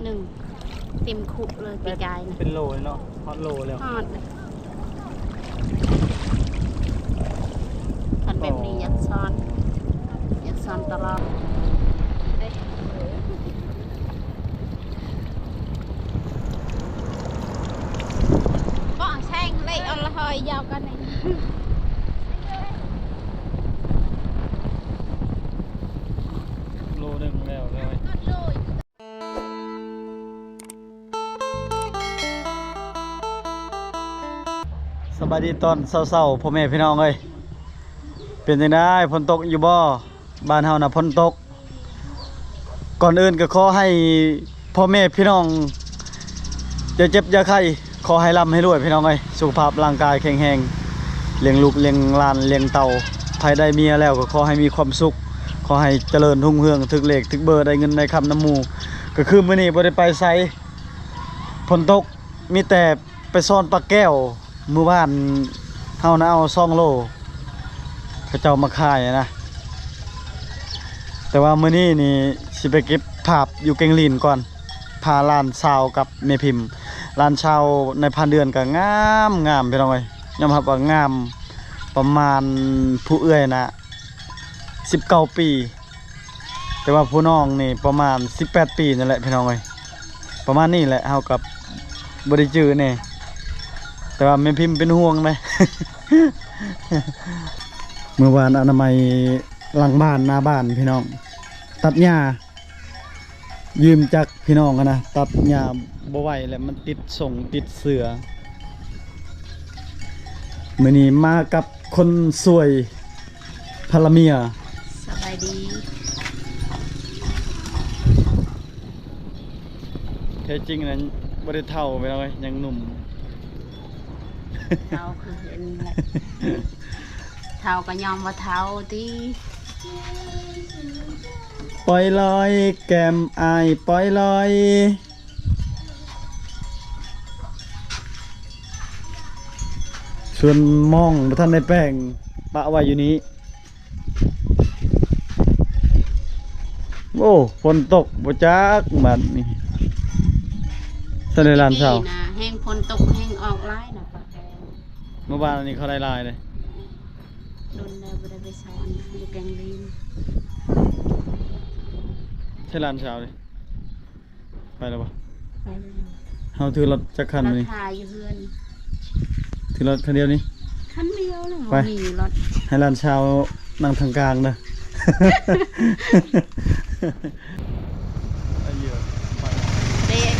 หนึ่งเต็มคุกเลยปีกายนะเป็นโลเลยเนาะฮอตโลแล้วฮอดคันแบบนี้อยากซ้อนตลอดก็แช่งเลยเอาละหอยยาวกันไหนโลหนึ่งแล้วเลยสบายดีตอนเศร้าๆพ่อแม่พี่น้องเอ้ยเป็นยังไงฝนตกอยู่บ่บ้านเฮาน่ะฝนตกก่อนอื่นก็ขอให้พ่อแม่พี่น้องอย่าเจ็บอย่าไข้ขอให้ร่ำให้รวยพี่น้องเอ้ยสุขภาพร่างกายแข็งแรงเลี้ยงลูกเลี้ยงหลานเลี้ยงเต่าภายได้เมียแล้วก็ขอให้มีความสุขขอให้เจริญรุ่งเรืองถึกเลขถึกเบอร์ได้เงินได้คำน้ำหมู่ก็คือมื้อนี้บ่ได้ไปไสฝนตกมีแต่ไปซ่อนปลาแก้วมื้อบ้านเฮานะเอา2 โลเขาเจ้ามาขายนะแต่ว่ามื้อนี้นี่สิไปเก็บภาพอยู่เกงลีนก่อนพาหลานสาวกับแม่พิมพ์หลานสาวในพันเดือนก็งามพี่น้องเอ้ยยอมรับว่างามประมาณผู้เอื้อยนะ19 ปีแต่ว่าผู้น้องนี่ประมาณ18 ปีนั่นแหละพี่น้องเอ้ยประมาณนี้แหละเฮากับบ่ได้จื้อแน่แต่ว่าแม่พิมพ์เป็นห่วงเลย เมื่อวานอนามัยหลังบ้านหน้าบ้านพี่น้องตัดหญ้ายืมจากพี่น้องกันนะตัดหญ้าบ่ไหวแล้วมันติดส่งติดเสือมื้อนี้มากับคนสวยภรรเมียสบายดีแท้จริงนั้นบ่ได้เฒ่าไปแล้วยังหนุ่มเท้าคือเห็นแหละเท้าก็ยอมว่าเท้าที่ปล่อยลอยแก้มอายปล่อยลอยส่วนมองท่านในแป้งปะไว้อยู่นี้โอ้ฝนตกบ่จักบัดนี้เสนอลานเช้านะแห้งฝนตกแห้งออกร้ายนะปะเมื่อวานนี้เขาได้ลายเลยโดนแล้วบ่ได้ไปสอนอยู่แกงลีนใช่ลานเช้าเลยไปแล้วปะไปเลยเฮาถือรถจักคันเรานี่ถ่ายอยู่เพื่อน ถือรถคันเดียวนี้คันเดียวเลยไปมีรถให้ลานเช้านั่งทางกลางเด้อเด็ก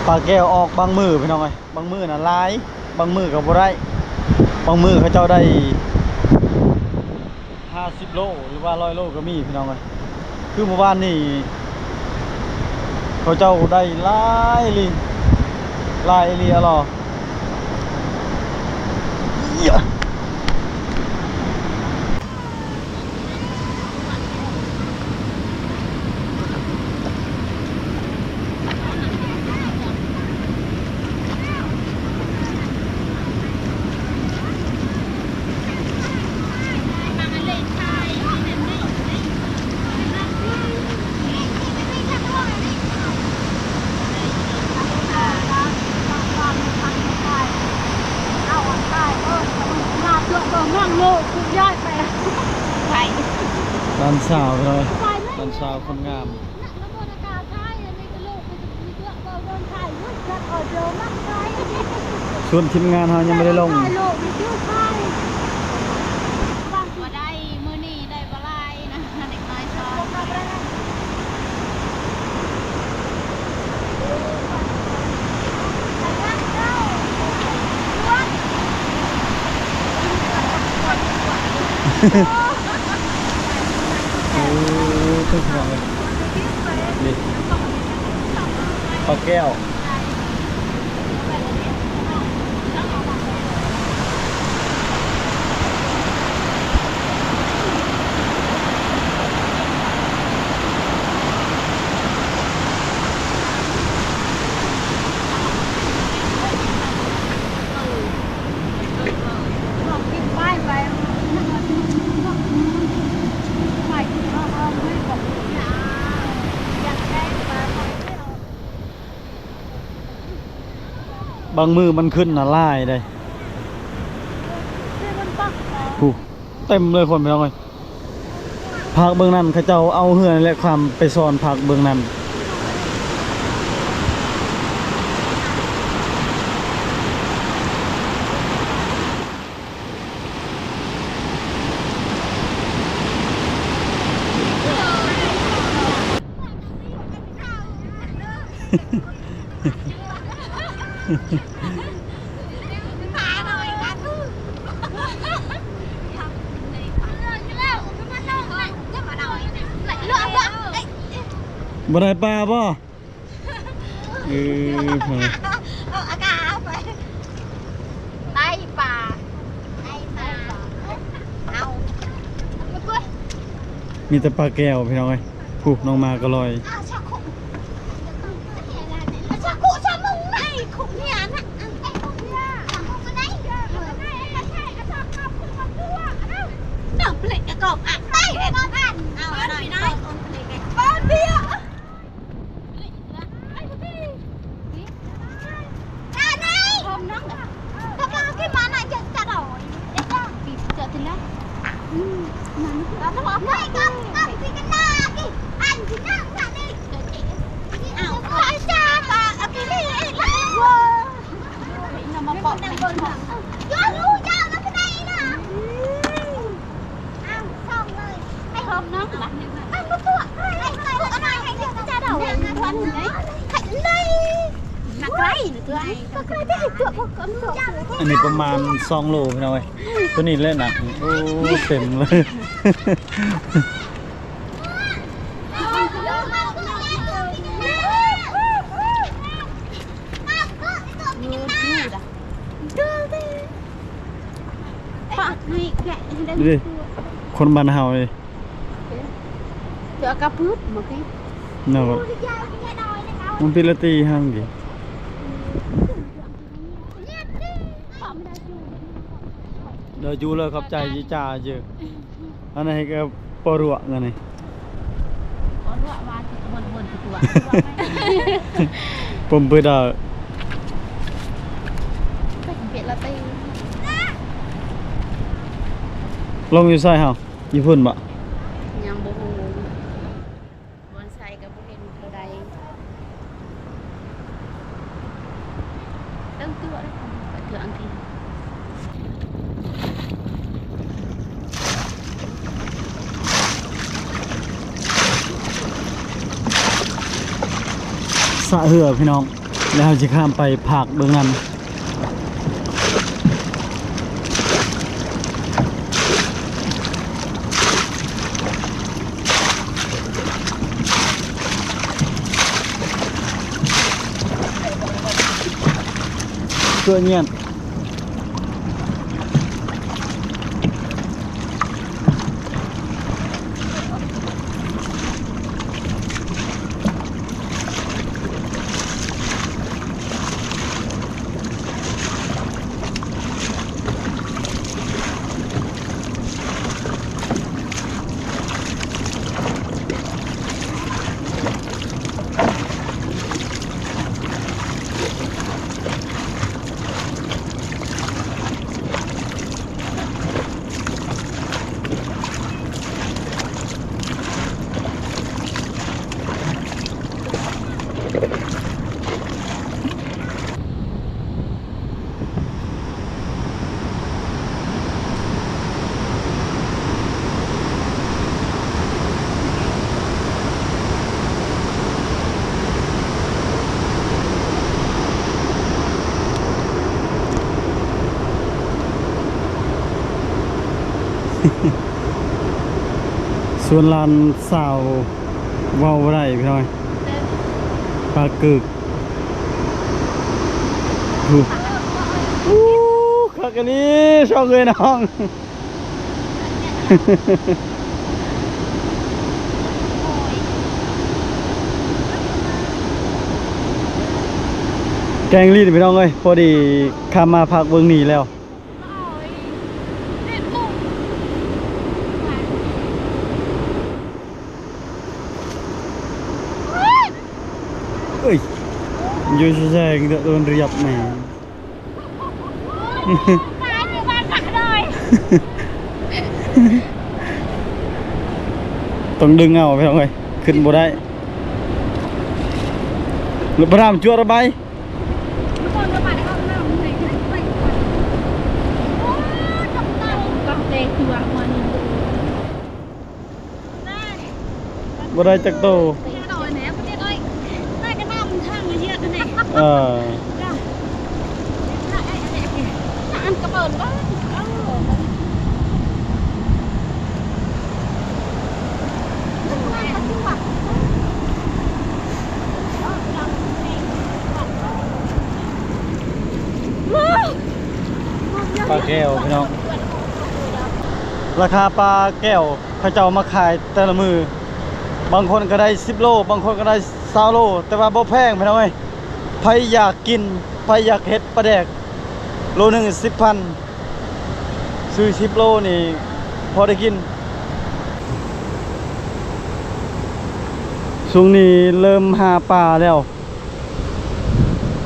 ปลาแก้วออกบางมือพี่น้องเอ้ยบางมือน่ะหลายบางมือก็บ่ได้บางมือเขาเจ้าได้50โลหรือว่า100โลก็มีพี่น้องเอ้ยคือเมื่อวานนี่เขาเจ้าได้หลายอีหลีอะหรอเหี้ยด้านสาวเลยด้านสาวคนงามส่วนทีมงานเรายังไม่ได้ลง บ่ได้มื้อนี้ได้บ่หลายนะเด็กน้อยชอบโอ้ตึ้งขนาดเลยนี่ปลาแก้วบางมือมันขึ้นน่ะลายได้ผู้เต็มเลยคนไปแล้วไงภาคเบื้องนั้นเขาเจ้าเอาเหือนและความไปซ่อนภาคเบื้องนั้นบ่ได้ปลาบ่เออพอ เอาอากาศเอาไปได้ปลาได้ปลาเอามาด้วย มีแต่ปลาแก้วพี่น้องเอ้ยผู้น้องมาก็ลอย เอาชักคุชักคุชักมึงไหนคุเนี่ยนะไอ้คุเนี่ยชักคุมาไหนน้องเปลี่ยนกระกอบอ่ะได้เห็นบ้านเอาหน่อยได้บ้านเดียวอันนี้ประมาณ2 โลพี่น้องเอ้ยตัวนี้เล่นหนักโอ้เต็มเลย ดูดิคนบ้านเฮาเลย เดี๋ยวกระพืชเมื่อกี้ เนาะมันเป็นละตีห้างดิเดี๋ยวจูเลยครับใจจีจ่าเจออันไหนก็ปลวกเงินนี่ ขอรั่วมาบนตัว ผมไปด่า เปลี่ยนละตี ลงอยู่ใส่เฮาอยู่พุ่นบ่ ยังบ่ฮู้บอนไซกับบ่เห็นตัวใดตั้งตัวได้ไปเถื่อนที สะเหือพี่น้อง แล้วจะข้ามไปภาคเบื้องนั้นเพื่อเงียบส่วนลานสาวเว้าบ่ได้พี่น้อยปลากึกดูคักอันนี้ชอบเลยน้อง แกงรีดพี่น้องเอ้ยพอดีข้ามมาพักเบื้องนี้แล้วเอ้ยอยู่แซงโดนเรียบแหม่ ต้องดึงเอาพี่น้องเอ้ยขึ้นบ่ได้หรือพระรามจั่วระบายบ่ได้จักโตเออปลาแก้วพี่น้องราคาปลาแก้วเขาเจ้ามาขายแต่ละมือบางคนก็ได้10 โลบางคนก็ได้20 โลแต่ว่าบ่แพงพี่น้องเอ้ยใครอยากกินใครอยากเฮ็ดปลาแดกโลนึง10,000ซื้อ10 โลนี่พอได้กินช่วงนี้เริ่มหาปลาแล้ว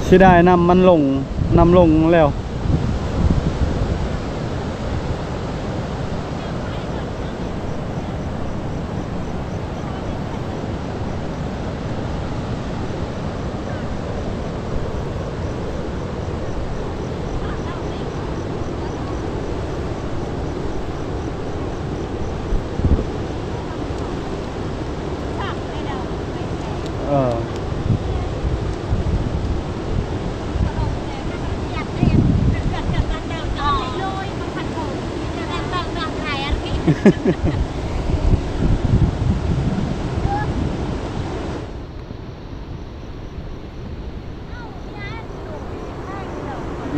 สิได้นำมันลงแล้ว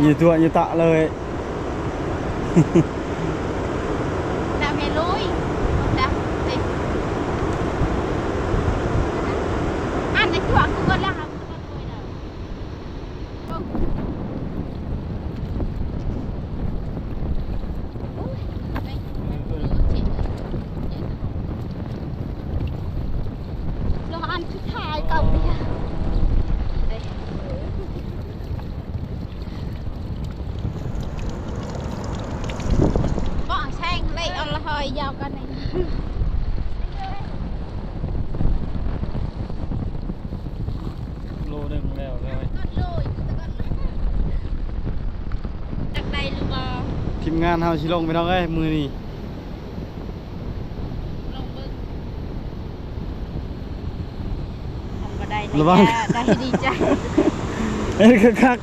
ยีตัวยีตะเลยดำเฮลุยดำสิอันในตัวกูก็แล้วครับลงอันชุดไทยเก่าเนี่ยยาวกันไหนโลนึงแล้วเลยตักใดหรือเปล่าทีมงานเฮาสิลงไปน้องเอ้ยมือนี่ลงเบิ่งทำก็ได้ระวังได้ดีใจ เอ้ยคัก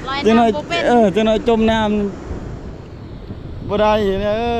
ลอย ๆจังหน่อย น้ำบ่เป็น จังหน่อยจมน้ำบ่ได้เนี่ยนี่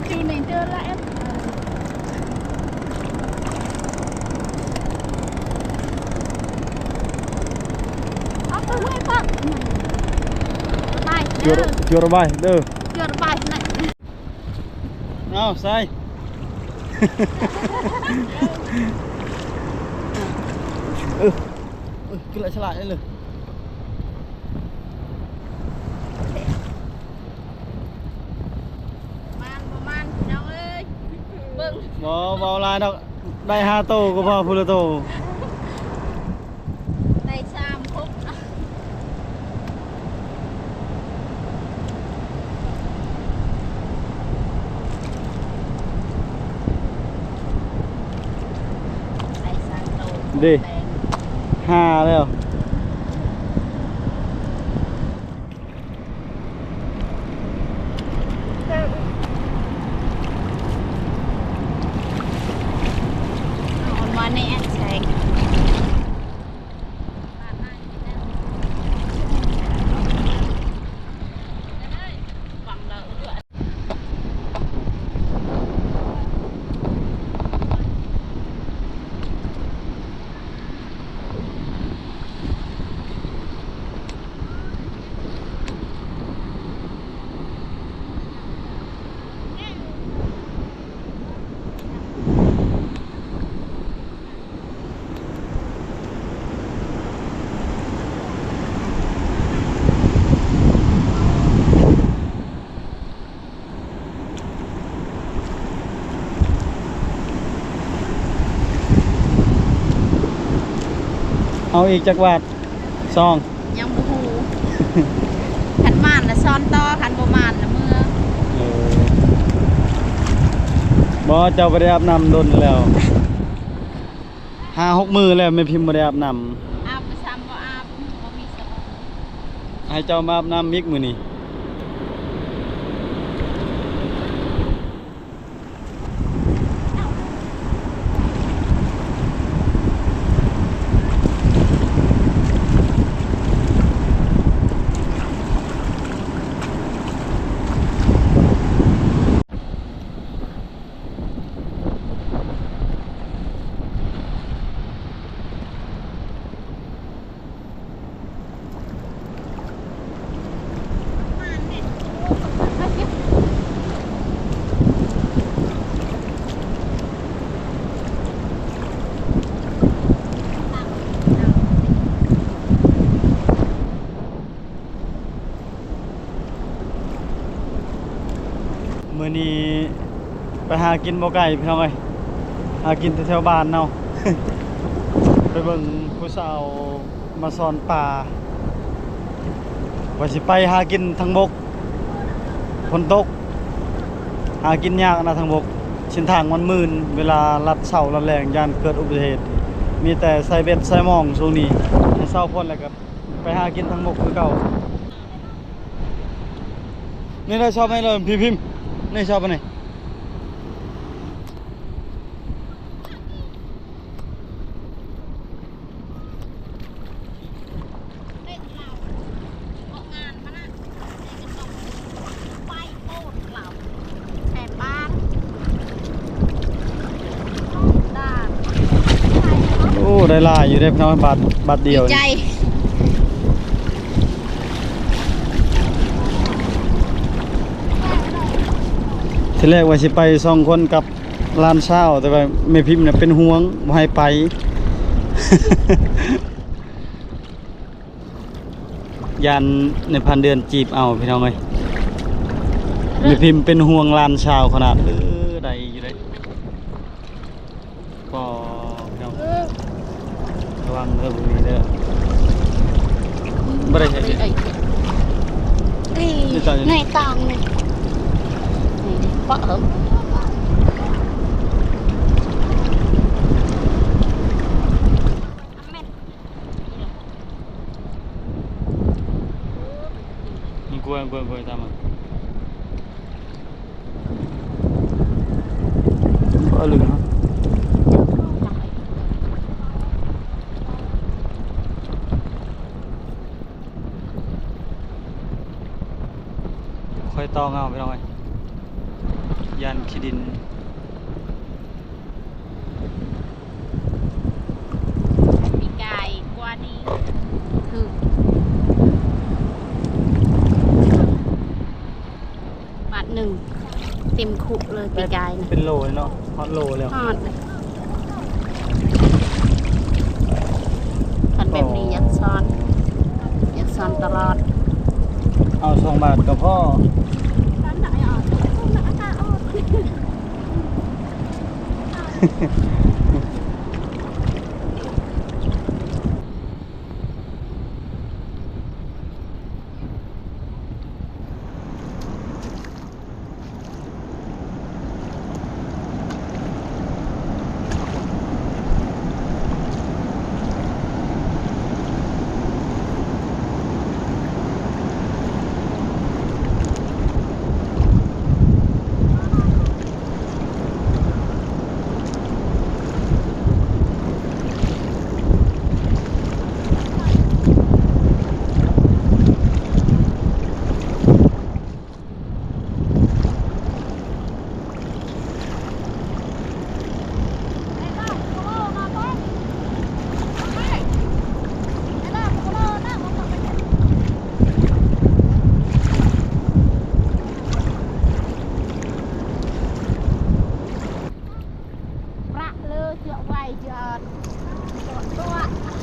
Chú này chưa ra em. Apa gue pak? Baik. จัวระบายเด้อ Chưa baik này. เอาใส่ ขึ้นละฉลาดได้เลย Man, nhau ơi. Bưng. บ่ลายดอกได้5โตก็พอพุ่นละโต Đây Sam khúc. Đây Sam đồ. ดิ5แล้ว On one end check. Bằng đỡ nữa. เอาอีกจักรวาดซอง ยังบ่ฮู้ คันม่านละซ้อนต่อคันบ่ม่านละมือ บ่เจ้าบ่ได้อาบน้ำดนแล้ว5-6 มื้อแล้วแม่พิมพ์บ่ได้อาบน้ อาบไปซ้ำบ่อาบบ่มีสบู่ ำให้เจ้ามาอาบน้ำมิกมื้อนี้มื้อนี้ไปหากินบ่ไก่พี่น้องเอ้ยหากินแถวๆบ้านเนาะ ไปเบิ่งผู้สาวมาสอนป่าว่าสิไปหากินทางบกฝนตกหากินยากนะทางบกเส้นทางมันมืนเวลาลัดเสาลัดแรงยานเกิดอุบัติเหตุมีแต่ใส่เบ็ดใส่หม่องช่วงนี้ให้เศร้าพ้นแล้วก็ไปหากินทางบกคือเก่านี่ได้ชอบไหมเลยพี่พิมพ์นี่ชอบปะนี่ ได้หลายอยู่ได้พี่น้องบาทเดียว ดีใจ ทีแรกว่าสิไป2คนกับร้านเช้าแต่ว่าแม่พิมพ์เนี่ยเป็นห่วงบ่ให้ไป ยันในพันเดือนจีบเอาพี่น้องเอ้ยแม่พิมพ์เป็นห่วงร้านเช้าขนาดใดอยู่เลยก็พี่น้องระวังเด้อพวกนี้เด้อบ่ได้ใช่ ในตางนี่ปะเหรอ Gue sama. Kok lu ha? ค่อยตองเอาไปหน่อยยันขี้ดินปีกายกว่านี้คือบาทหนึ่งเต็มคุเลยปีกายนะ เป็นโลเลยเนาะฮอตโลแล้ว ฮอดเลยคันแบบนี้อยากซ้อนตลอด เอา2 บาทกับพ่อ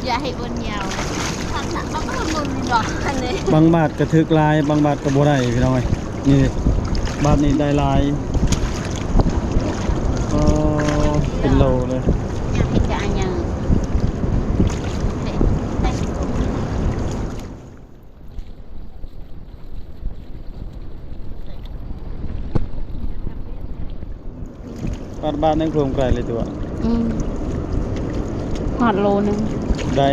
อย่าให้อ้วนยาวทำหนักมันก็มุนดอกอันนี้ บางบาทก็ถึกลายบางบาทก็บ่ได้พี่น้องเอ้ยนี่บาทนี้ได้ลายเป็นโลเลย อยากให้จะอันยังบาทนึงรวมไกลเลยตัว หอดโลนึง ได้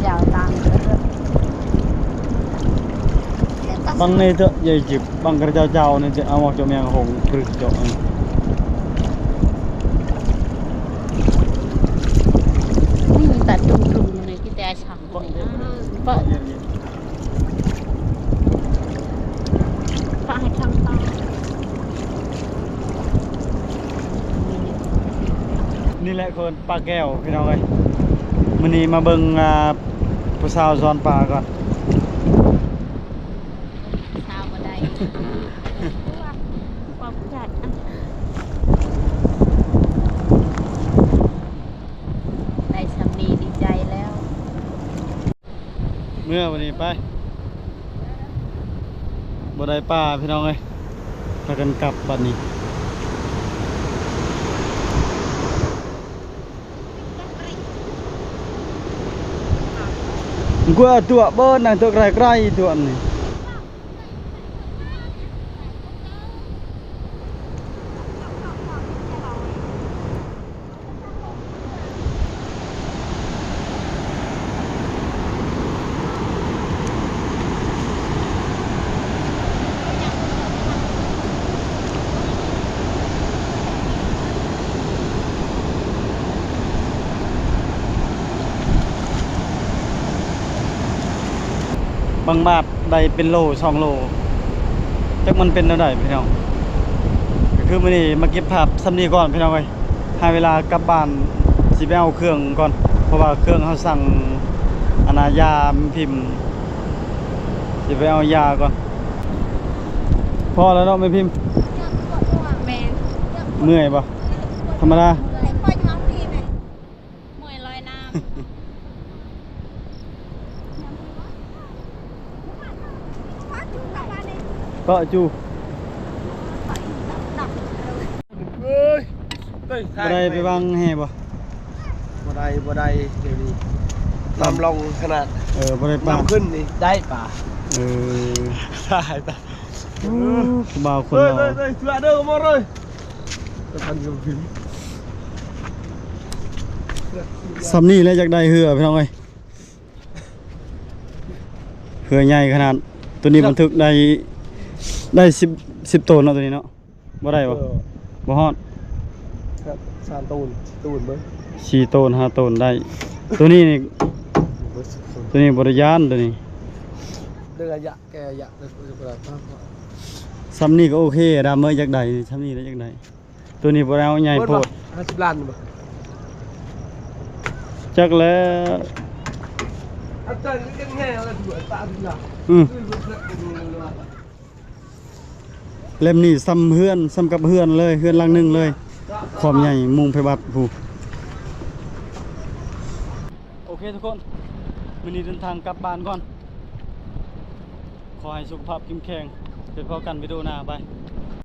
ยาวตัง บางนี่เถอะใหญ่จิบบางกระเจ้านี่จะเอาออกจากเมียงหงกรึกเจาะนี่แต่จุ่มๆเลยที่แต่ช่างเปิดฝากให้ช่างต่อ นี่แหละคนปลาแก้วพี่น้องเอ้ยมื้อนี้มาเบิ่งผู้สาวสอนปลาก่อน เช้ามาได้ความจัดได้สามีดีใจแล้ว เมื่อวันนี้ไปบ่ได้ปลาพี่น้องเอ้ยพากันกลับบัดนี้กูเอาตัวเบิ้ลนะตัวไกลๆตัวนี้บางบาทได้เป็นโล2 โลจักมันเป็นเท่าใดพี่น้องก็คื คือมื้อนี้มาเก็บภาพซ้ำนี้ก่อนพี่น้องเอ้ยหาเวลากลับบ้านสิไปเอาเครื่องก่อนเพราะว่าเครื่องเขาสั่งอนาญาพิมพ์สิไปเอายาก่อนพอแล้วเนาะไม่พิมพ์ แมน เมื่อยปะธรรมดา พ่อจะมาพี่ไหมมวยลอยน้ำ ก็จู เฮ้ยเฮ้ย บ่ได้ไปวางแห่บ่ บ่ได้เดี๋ยวนี้น้ำลงขนาด บ่ได้ปลา น้ำขึ้นนี่ได้ป่า เออ ได้ป่า บ่าวคน เฮ้ย เรา เฮ้ยเสือเด้อมาเลยจะทันอยู่พิม ซ้ำนี่แล้วอยากได้เหือพี่น้องเอ้ยเหือใหญ่ขนาดตัวนี้บันทึกได้10ตัวเนาะตัวนี้เนาะบ่ได้บ่บ่ฮอด ครับ3ตูนเบิ่ง 4ตัว5ตัวได้ ตัวนี้นี่ตัวนี้บ่ได้ยานตัวนี้ เรื่องระยะแกระยะเรื่องอะไรบ้าง ซ้ำนี่ก็โอเคดามเมอร์อยากได้นี่ซ้ำนี่แล้วอยากได้ตัวนี้บ่ได้เอาใหญ่โพด 50 ล้านบ่ จักแล้ว อาจารย์ก็แง่อะไรถูกตาดีล่ะ เล่มนี้ซ้ำเฮือนซ้ำกับเฮือนเลยเฮือนหลังหนึงเลยความใหญ่มุงไผบัดผู้โอเคทุกคนมื้อนี้เดินทางกลับบ้านก่อนขอให้สุขภาพเข้มแข็งเป็นพอกันวิดีโอหน้าไป